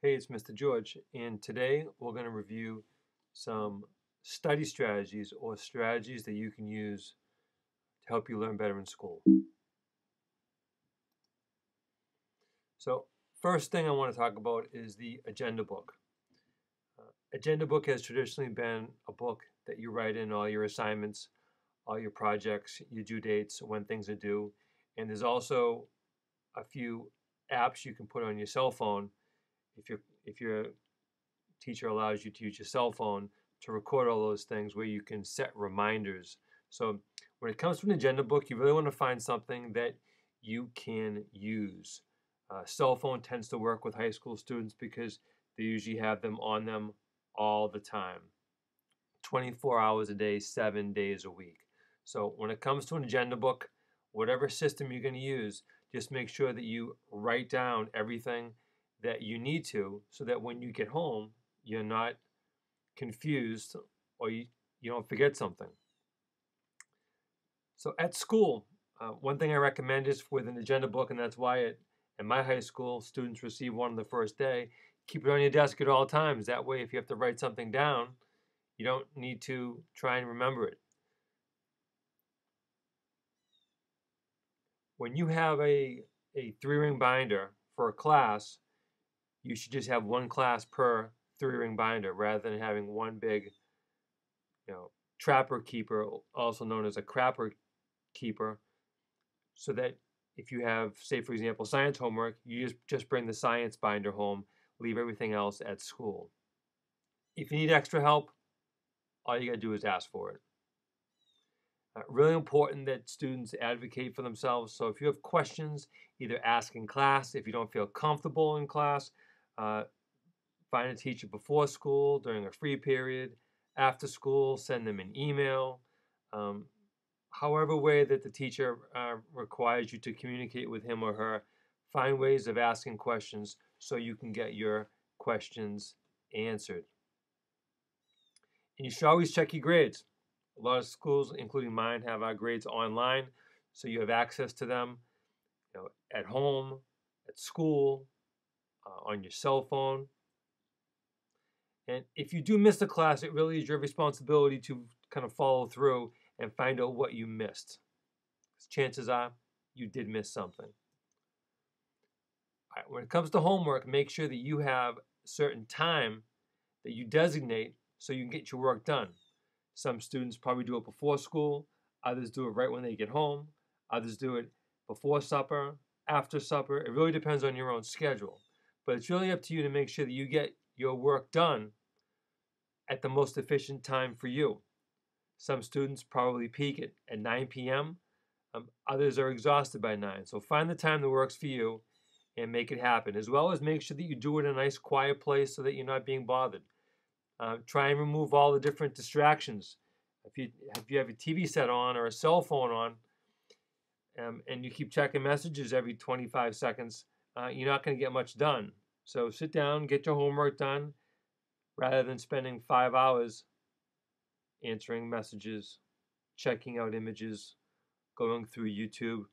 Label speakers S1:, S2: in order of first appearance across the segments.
S1: Hey, it's Mr. George, and today we're going to review some study strategies or strategies that you can use to help you learn better in school. So, first thing I want to talk about is the agenda book. Agenda book has traditionally been a book that you write in all your assignments, all your projects, your due dates, when things are due, and there's also a few apps you can put on your cell phone if your teacher allows you to use your cell phone to record all those things where you can set reminders. So when it comes to an agenda book, you really want to find something that you can use. Cell phone tends to work with high school students because they usually have them on them all the time, 24 hours a day, 7 days a week. So when it comes to an agenda book, whatever system you're going to use, just make sure that you write down everything that you need to so that when you get home, you're not confused or you don't forget something. So at school, one thing I recommend is with an agenda book, and that's why in my high school, students receive one on the first day. Keep it on your desk at all times. That way, if you have to write something down, you don't need to try and remember it. When you have a 3-ring binder for a class, you should just have one class per 3-ring binder rather than having one big, trapper keeper, also known as a crapper keeper, so that if you have, say for example, science homework, you just bring the science binder home, leave everything else at school. If you need extra help, all you gotta do is ask for it. Really important that students advocate for themselves. So if you have questions, either ask in class. If you don't feel comfortable in class, find a teacher before school, during a free period, after school, send them an email. However way that the teacher requires you to communicate with him or her, find ways of asking questions so you can get your questions answered. And you should always check your grades. A lot of schools, including mine, have our grades online, so you have access to them, at home, at school, on your cell phone. And if you do miss a class, it really is your responsibility to kind of follow through and find out what you missed. Because chances are you did miss something. All right, when it comes to homework, make sure that you have a certain time that you designate so you can get your work done. Some students probably do it before school, others do it right when they get home, others do it before supper, after supper. It really depends on your own schedule. But it's really up to you to make sure that you get your work done at the most efficient time for you. Some students probably peak at 9 p.m. Others are exhausted by 9. So find the time that works for you and make it happen, as well as make sure that you do it in a nice quiet place so that you're not being bothered. Try and remove all the different distractions. If you have a TV set on or a cell phone on, and you keep checking messages every 25 seconds, you're not going to get much done. So sit down, get your homework done, rather than spending 5 hours answering messages, checking out images, going through YouTube,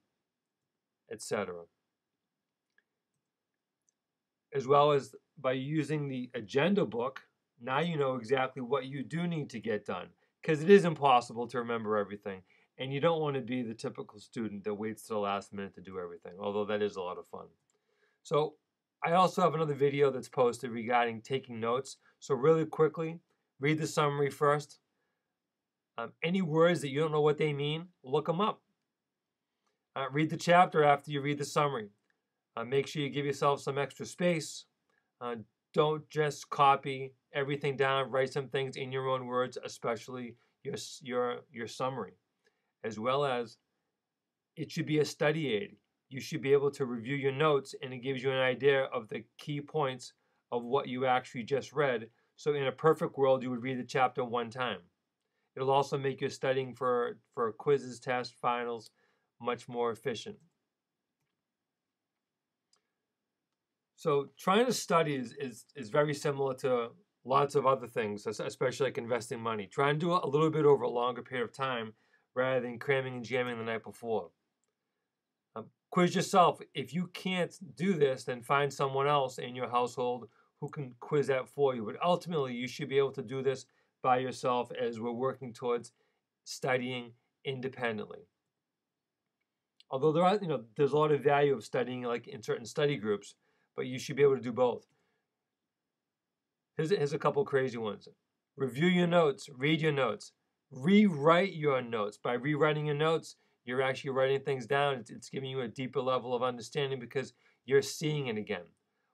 S1: etc. As well as by using the agenda book, now you know exactly what you do need to get done, because it is impossible to remember everything, and you don't want to be the typical student that waits to the last minute to do everything, although that is a lot of fun. So I also have another video that's posted regarding taking notes. So really quickly, read the summary first. Any words that you don't know what they mean, look them up. Read the chapter after you read the summary. Make sure you give yourself some extra space. Don't just copy everything down. Write some things in your own words, especially your summary. As well as, it should be a study aid. You should be able to review your notes, and it gives you an idea of the key points of what you actually just read. So in a perfect world, you would read the chapter one time. It'll also make your studying for quizzes, tests, finals much more efficient. So trying to study is very similar to lots of other things, especially like investing money. Try and do it a little bit over a longer period of time rather than cramming and jamming the night before. Quiz yourself. If you can't do this, then find someone else in your household who can quiz that for you. But ultimately, you should be able to do this by yourself as we're working towards studying independently. Although there's a lot of value of studying like in certain study groups, but you should be able to do both. Here's a couple crazy ones. Review your notes, read your notes, rewrite your notes. By rewriting your notes, you're actually writing things down. It's giving you a deeper level of understanding because you're seeing it again.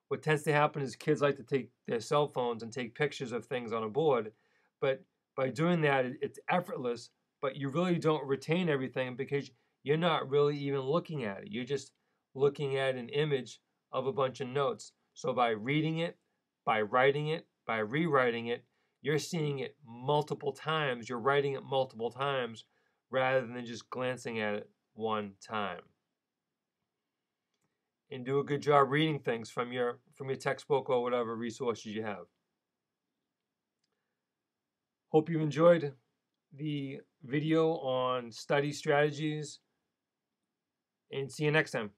S1: What tends to happen is kids like to take their cell phones and take pictures of things on a board, but by doing that, it's effortless, but you really don't retain everything because you're not really even looking at it. You're just looking at an image of a bunch of notes. So by reading it, by writing it, by rewriting it, you're seeing it multiple times. You're writing it multiple times rather than just glancing at it one time. And do a good job reading things from your textbook or whatever resources you have. Hope you enjoyed the video on study strategies, and see you next time.